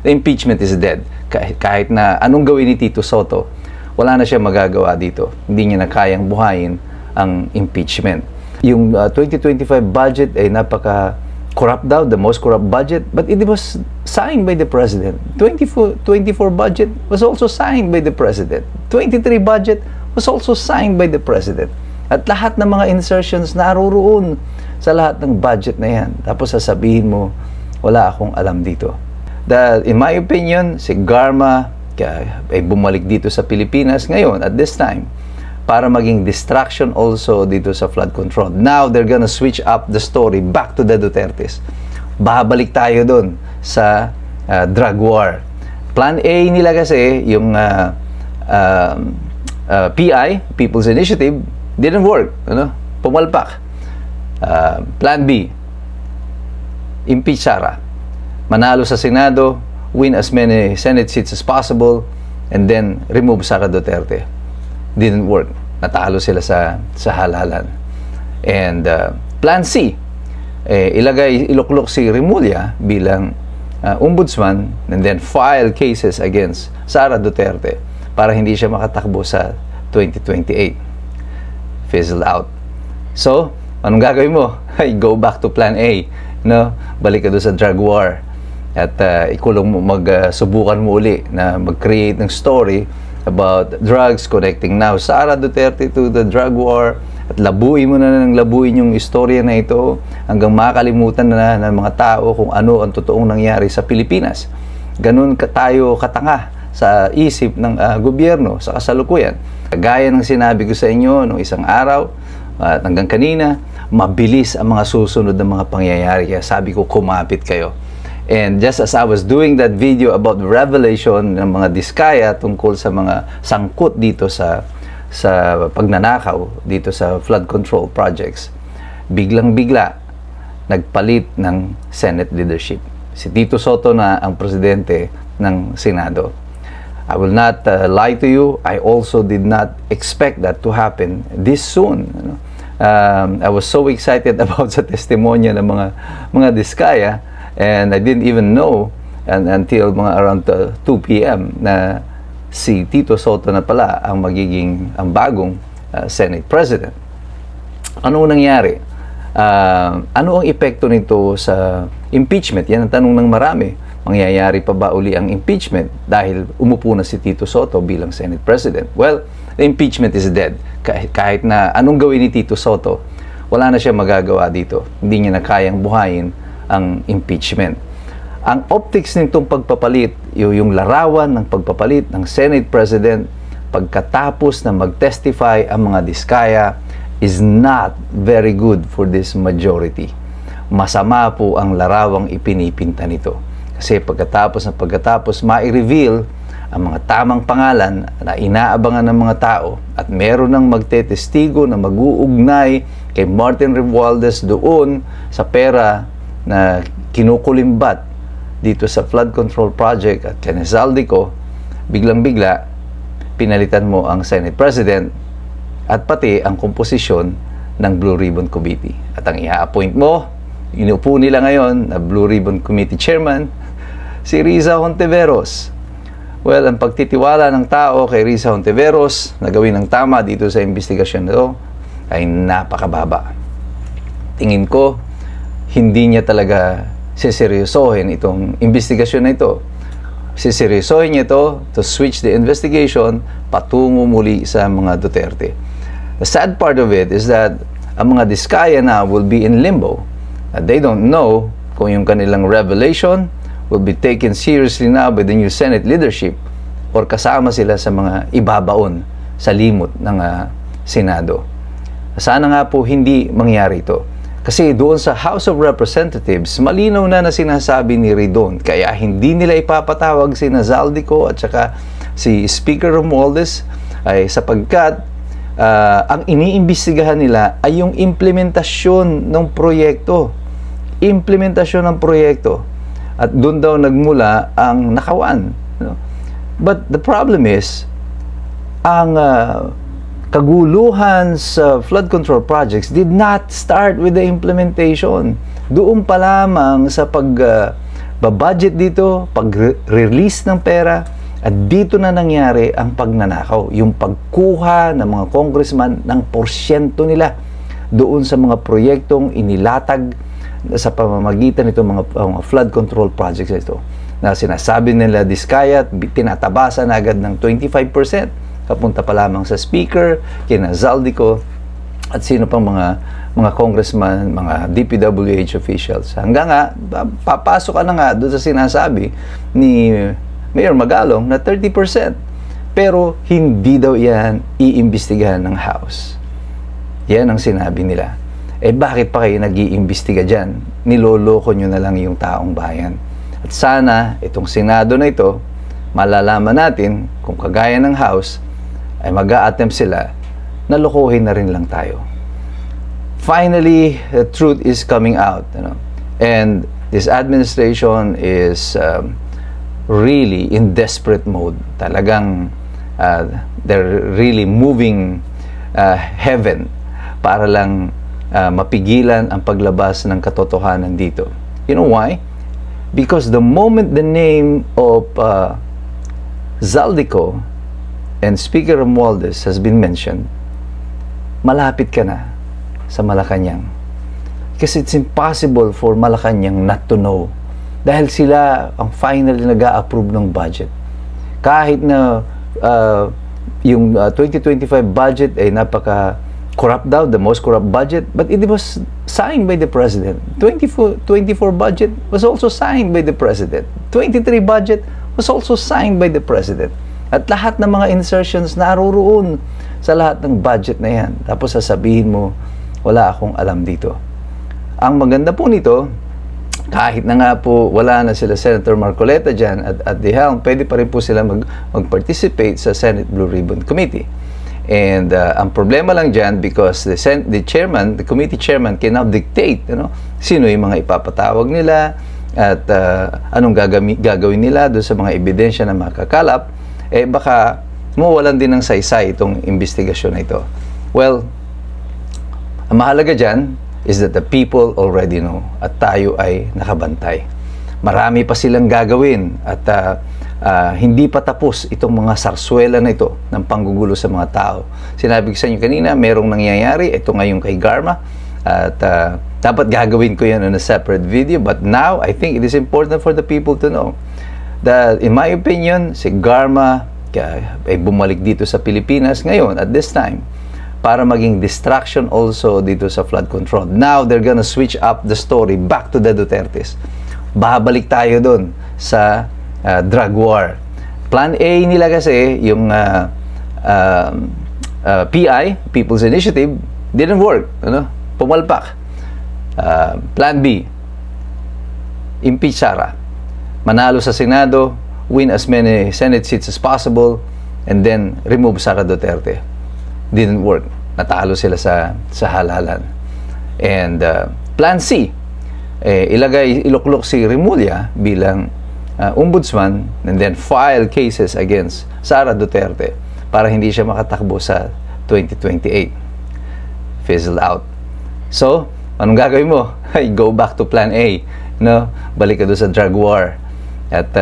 The impeachment is dead. Kahit na anong gawin ni Tito Sotto, wala na siya magagawa dito. Hindi niya na kayang buhayin ang impeachment. Yung 2025 budget ay napaka-corrupt daw, the most corrupt budget, but it was signed by the President. 24 budget was also signed by the President. 23 budget was also signed by the President. At lahat ng mga insertions naroon sa lahat ng budget na yan. Tapos sasabihin mo, wala akong alam dito. In my opinion, si Garma ay bumalik dito sa Pilipinas ngayon at this time para maging distraction also dito sa flood control. Now, they're gonna switch up the story back to the Dutertes. Babalik tayo doon sa drug war. Plan A nila kasi, yung PI, People's Initiative, didn't work. Pumalpak. Plan B, impeach Sara. Manalo sa Senado, win as many Senate seats as possible, and then remove Sara Duterte. Didn't work. Natalo sila sa halalan. And Plan C, iluklok si Remulla bilang ombudsman and then file cases against Sara Duterte para hindi siya makatakbo sa 2028. Fizzle out. So, anong gagawin mo? Go back to Plan A. Balik ka doon sa drug war. At ikulong mo, subukan mo uli na mag-create ng story about drugs, connecting now Sara Duterte to the drug war, at labuin mo na ng labuin yung istorya na ito hanggang makalimutan na ng mga tao kung ano ang totoong nangyari sa Pilipinas. Ganun tayo katanga sa isip ng gobyerno sa kasalukuyan. Gaya ng sinabi ko sa inyo nung isang araw at hanggang kanina, mabilis ang mga susunod na mga pangyayari. Kaya sabi ko, kumapit kayo. And just as I was doing that video about the revelation ng mga diskaya tungkol sa mga sangkot dito sa pagnanakaw dito sa flood control projects, biglang-bigla nagpalit ng Senate leadership. Si Tito Sotto na ang presidente ng Senado. I will not lie to you, I also did not expect that to happen this soon. I was so excited about sa testimonya ng mga diskaya. And I didn't even know until mga around 2 p.m. na si Tito Sotto na pala ang bagong Senate President. Ano nangyari? Ano ang epekto nito sa impeachment? Yan ang tanong ng marami. Mangyayari pa ba uli ang impeachment dahil umupo na si Tito Sotto bilang Senate President? Well, the impeachment is dead. Kahit na anong gawin ni Tito Sotto, wala na siya magagawa dito. Hindi niya na kayang buhayin ang impeachment. Ang optics nitong pagpapalit, yung larawan ng pagpapalit ng Senate President pagkatapos na mag-testify ang mga diskaya is not very good for this majority. Masama po ang larawang ipinipinta nito. Kasi pagkatapos ma-reveal ang mga tamang pangalan na inaabangan ng mga tao at meron ng magtetestigo na mag-uugnay kay Martin Romualdez doon sa pera na kinukulimbat dito sa flood control project at kay Zaldico, biglang-bigla pinalitan mo ang Senate President at pati ang komposisyon ng Blue Ribbon Committee. At ang i-appoint mo, inupo nila ngayon na Blue Ribbon Committee Chairman, si Riza Hontiveros. Well, ang pagtitiwala ng tao kay Riza Hontiveros na gawin ng tama dito sa investigasyon nito ay napakababa. Tingin ko, hindi niya talaga siseryosohin itong investigasyon na ito. Siseryosohin niya ito to switch the investigation patungo muli sa mga Duterte. The sad part of it is that ang mga diskaya na will be in limbo. They don't know kung yung kanilang revelation will be taken seriously now by the new Senate leadership or kasama sila sa mga ibabaon sa limot ng Senado. Sana nga po hindi mangyari ito. Kasi doon sa House of Representatives, malinaw na sinasabi ni Ridon. Kaya hindi nila ipapatawag si Zaldico at saka si Speaker Romualdez ay sapagkat ang iniimbestigahan nila ay yung implementasyon ng proyekto. Implementasyon ng proyekto. At doon daw nagmula ang nakawan. But the problem is, ang kaguluhan sa flood control projects did not start with the implementation. Doon pa lamang sa Babudget dito, pag-release ng pera, at dito na nangyari ang pagnanakaw, yung pagkuha ng mga congressman ng porsyento nila doon sa mga proyektong inilatag sa pamamagitan nito mga flood control projects ito na sinasabi nila diskayat, tinatabasan agad ng 25%, kapunta pa lamang sa speaker, kina Zaldico, at sino pang mga congressman, mga DPWH officials. Hanggang nga, papasok ka na nga doon sa sinasabi ni Mayor Magalong na 30%. Pero hindi daw yan iimbestigahan ng House. Yan ang sinabi nila. Eh bakit pa kayo nag-iimbestiga dyan? Niloloko nyo na lang yung taong bayan. At sana itong Senado na ito, malalaman natin kung kagaya ng House, ay mag-a-attempt sila na lokohin na rin lang tayo. Finally, the truth is coming out. And this administration is really in desperate mode. Talagang they're really moving heaven para lang mapigilan ang paglabas ng katotohanan dito. You know why? Because the moment the name of Zaldico and Speaker Romualdez has been mentioned, malapit ka na sa Malacanang. Kasi it's impossible for Malacanang not to know. Dahil sila ang finally nag-a-approve ng budget. Kahit na yung 2025 budget ay napaka-corrupt daw, the most corrupt budget, but it was signed by the President. 24 budget was also signed by the President. 23 budget was also signed by the President. At lahat ng mga insertions naroroon sa lahat ng budget na yan. Tapos sasabihin mo, wala akong alam dito. Ang maganda po nito, kahit na nga po wala na sila Senator Marcoleta dyan at the helm, pwede pa rin po sila mag-participate sa Senate Blue Ribbon Committee. And ang problema lang dyan, because the committee chairman cannot dictate sino yung mga ipapatawag nila at anong gagawin nila doon sa mga ebidensya na makakalap, eh baka mawalan din ng saysay itong investigasyon na ito. Well, ang mahalaga dyan is that the people already know at tayo ay nakabantay. Marami pa silang gagawin at hindi pa tapos itong mga sarswela na ito ng panggugulo sa mga tao. Sinabi ko sa inyo kanina, merong nangyayari, ito ngayon kay Garma, at dapat gagawin ko yan on a separate video, but now I think it is important for the people to know that in my opinion, si Garma ay bumalik dito sa Pilipinas ngayon at this time para maging distraction also dito sa flood control. Now, they're gonna switch up the story back to the Dutertes. Babalik tayo doon sa drug war. Plan A nila kasi, yung PI, People's Initiative, didn't work. Pumalpak. Plan B, impeach Sara. Manalo sa Senado, win as many Senate seats as possible, and then remove Sara Duterte. Didn't work. Natalo sila sa halalan. And Plan C, iluklok si Remulla bilang ombudsman and then file cases against Sara Duterte para hindi siya makatakbo sa 2028. Fizzled out. So, anong gagawin mo? Go back to Plan A. Balik ka doon sa drug war. At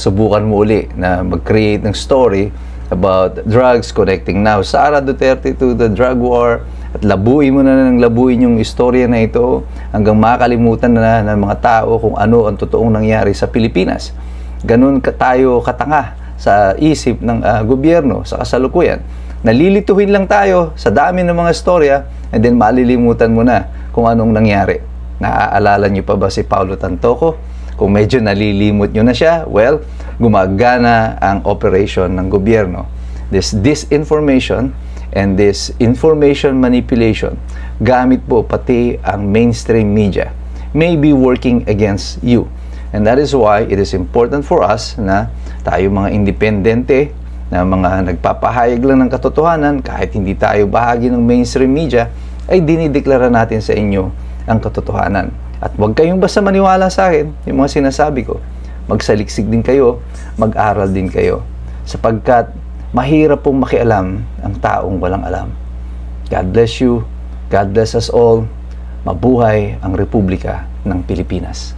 subukan mo uli na mag-create ng story about drugs, connecting now Sara Duterte to the drug war, at labuin mo na ng labuin yung istorya na ito hanggang makalimutan na ng mga tao kung ano ang totoong nangyari sa Pilipinas. Ganun tayo katanga sa isip ng gobyerno sa kasalukuyan. Nalilituhin lang tayo sa dami ng mga istorya and then malilimutan mo na kung anong nangyari. Naaalala niyo pa ba si Paulo Tantoco? Kung medyo nalilimot nyo na siya, well, gumagana ang operation ng gobyerno. This disinformation and this information manipulation, gamit po pati ang mainstream media, may be working against you. And that is why it is important for us na tayo mga independente, na mga nagpapahayag lang ng katotohanan, kahit hindi tayo bahagi ng mainstream media, ay dinideklara natin sa inyo ang katotohanan. At huwag kayong basta maniwala sa akin, yung mga sinasabi ko. Magsaliksik din kayo, mag-aral din kayo. Sapagkat mahirap pong makialam ang taong walang alam. God bless you. God bless us all. Mabuhay ang Republika ng Pilipinas.